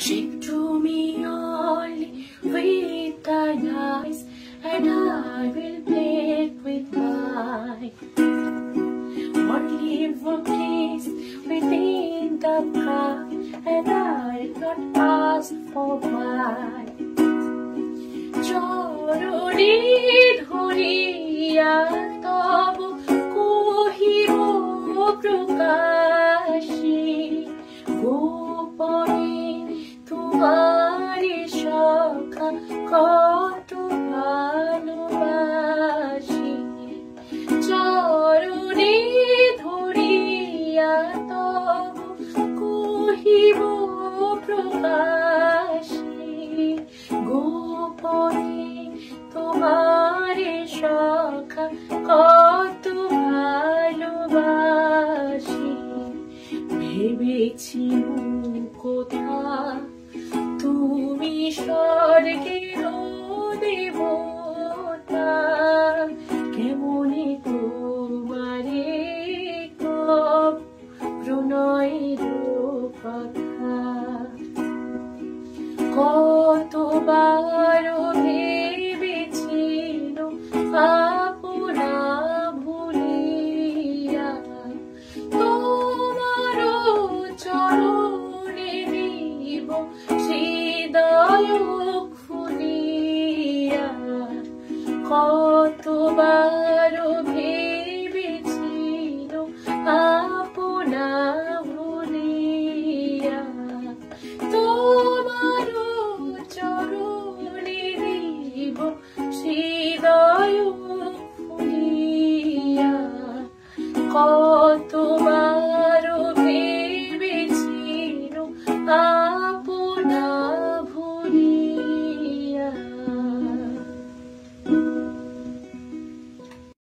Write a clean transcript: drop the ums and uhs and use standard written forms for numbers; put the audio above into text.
Ship to me only with thine eyes, and I will play with mine. Only one kiss within the cup, and I'll not ask for why. চরণে ধরিয়া তব কহিব প্রকাশে, গোপনে তোমারে সখা কত ভালোবাসি। চরণে ধরিয়া তব কহিব প্রকাশে, গোপনে তোমারে সখা কত ভালোবাসি। ভেবেছি কোথা তুমি স্বর্গের দেবতা, কেমনে তোমারে কব প্রণয়ের কথা। কতবার ভেবেছিল আপনা ভুলিয়া, তোমার চরণে দিব হৃদয় খুলিয়া।